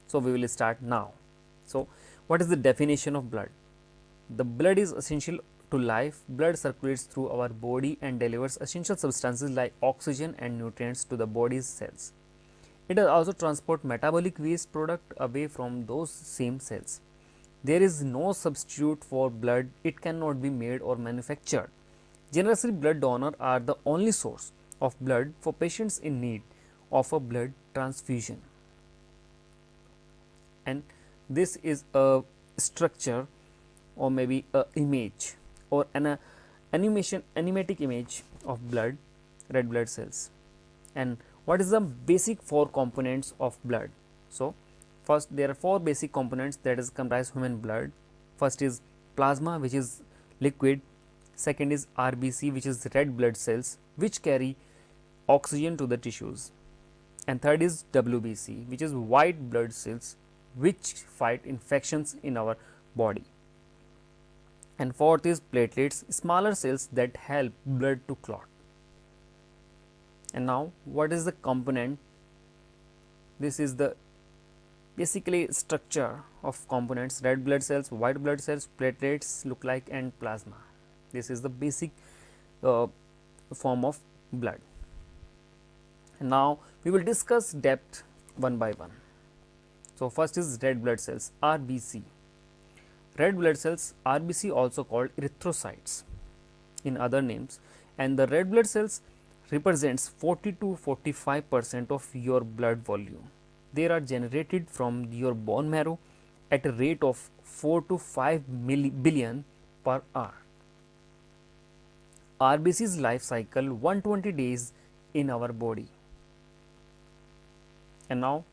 So we will start now. So what is the definition of blood? The blood is essential to life. Blood circulates through our body and delivers essential substances like oxygen and nutrients to the body's cells. It also transports metabolic waste product away from those same cells. There is no substitute for blood. It cannot be made or manufactured. Generously, blood donors are the only source of blood for patients in need of a blood transfusion. And this is a structure or maybe a image or an animatic image of blood, red blood cells. And what is the basic four components of blood? So first, there are four basic components that is comprise human blood. First is plasma, which is liquid. Second is RBC, which is red blood cells, which carry oxygen to the tissues. And third is WBC, which is white blood cells, which fight infections in our body. And fourth is platelets, smaller cells that help blood to clot. And now what is the component? This is the basically structure of components: red blood cells, white blood cells, platelets look like, and plasma. This is the basic form of blood. And now we will discuss depth one by one. So first is red blood cells, RBC. Red blood cells, RBC, also called erythrocytes in other names, and the red blood cells represents 40 to 45% of your blood volume. They are generated from your bone marrow at a rate of 4 to 5 billion per hour. RBC's life cycle 120 days in our body. And now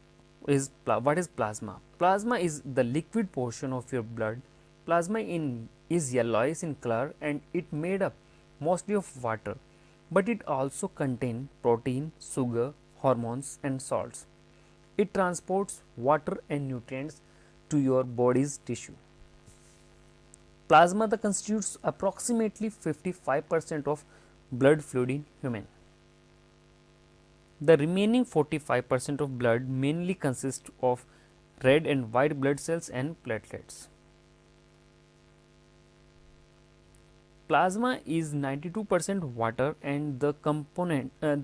what is plasma? Plasma is the liquid portion of your blood. Plasma is yellowish in color and it made up mostly of water, but it also contains protein, sugar, hormones and salts. It transports water and nutrients to your body's tissue. Plasma constitutes approximately 55% of blood fluid in human. The remaining 45% of blood mainly consists of red and white blood cells and platelets. Plasma is 92% water, and the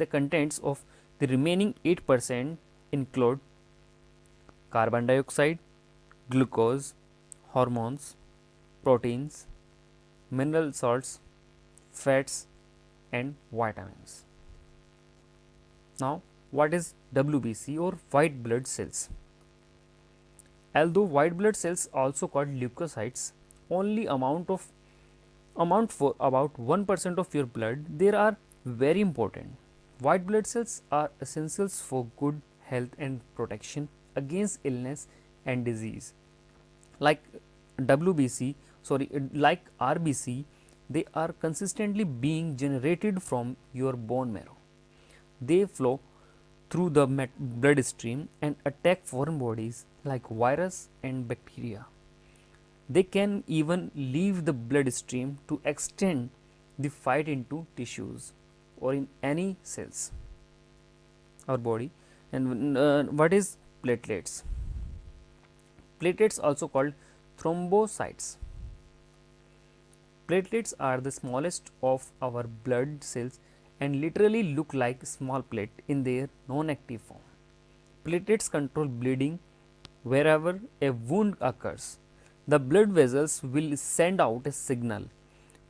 contents of the remaining 8% include carbon dioxide, glucose, hormones, proteins, mineral salts, fats and vitamins. Now what is WBC or white blood cells? Although white blood cells, also called leukocytes, only amount for about 1% of your blood, they are very important. White blood cells are essentials for good health and protection against illness and disease. Like RBC, they are consistently being generated from your bone marrow. They flow through the bloodstream and attack foreign bodies like virus and bacteria. They can even leave the bloodstream to extend the fight into tissues or in any cells our body. And what is platelets? Platelets, also called thrombocytes. Platelets are the smallest of our blood cells and literally look like small plate in their non-active form. Platelets control bleeding wherever a wound occurs. The blood vessels will send out a signal.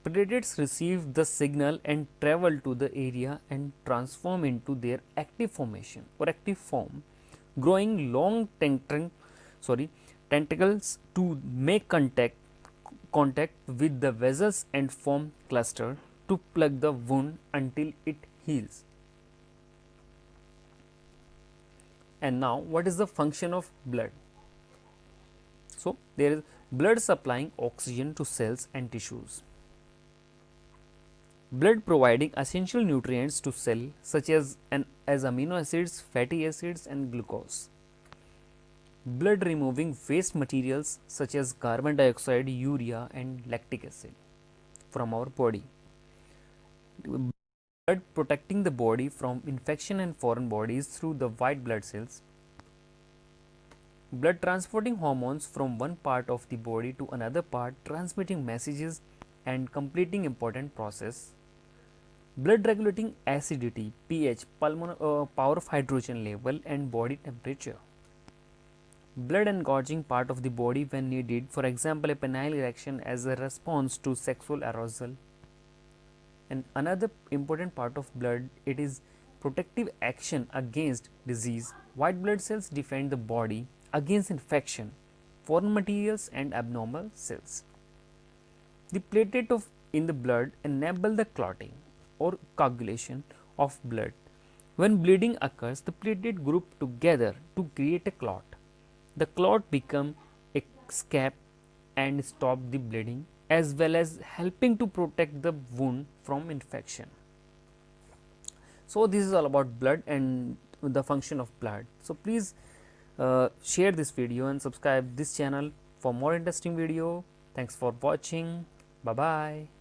Platelets receive the signal and travel to the area and transform into their active formation or active form, growing long tentacles to make contact with the vessels and form cluster to plug the wound until it heals. And now what is the function of blood? So there is blood supplying oxygen to cells and tissues. Blood providing essential nutrients to cell such as amino acids, fatty acids and glucose. Blood removing waste materials such as carbon dioxide, urea and lactic acid from our body. Blood protecting the body from infection and foreign bodies through the white blood cells. Blood transporting hormones from one part of the body to another part, transmitting messages and completing important process. Blood regulating acidity, pH, power of hydrogen level and body temperature. Blood engorging part of the body when needed, for example a penile erection as a response to sexual arousal. And another important part of blood, it is protective action against disease. White blood cells defend the body against infection, foreign materials and abnormal cells. The platelet of in the blood enable the clotting or coagulation of blood. When bleeding occurs, the platelet group together to create a clot. The clot become a scab and stop the bleeding, as well as helping to protect the wound from infection. So this is all about blood and the function of blood. So please share this video and subscribe this channel for more interesting video. Thanks for watching. Bye bye.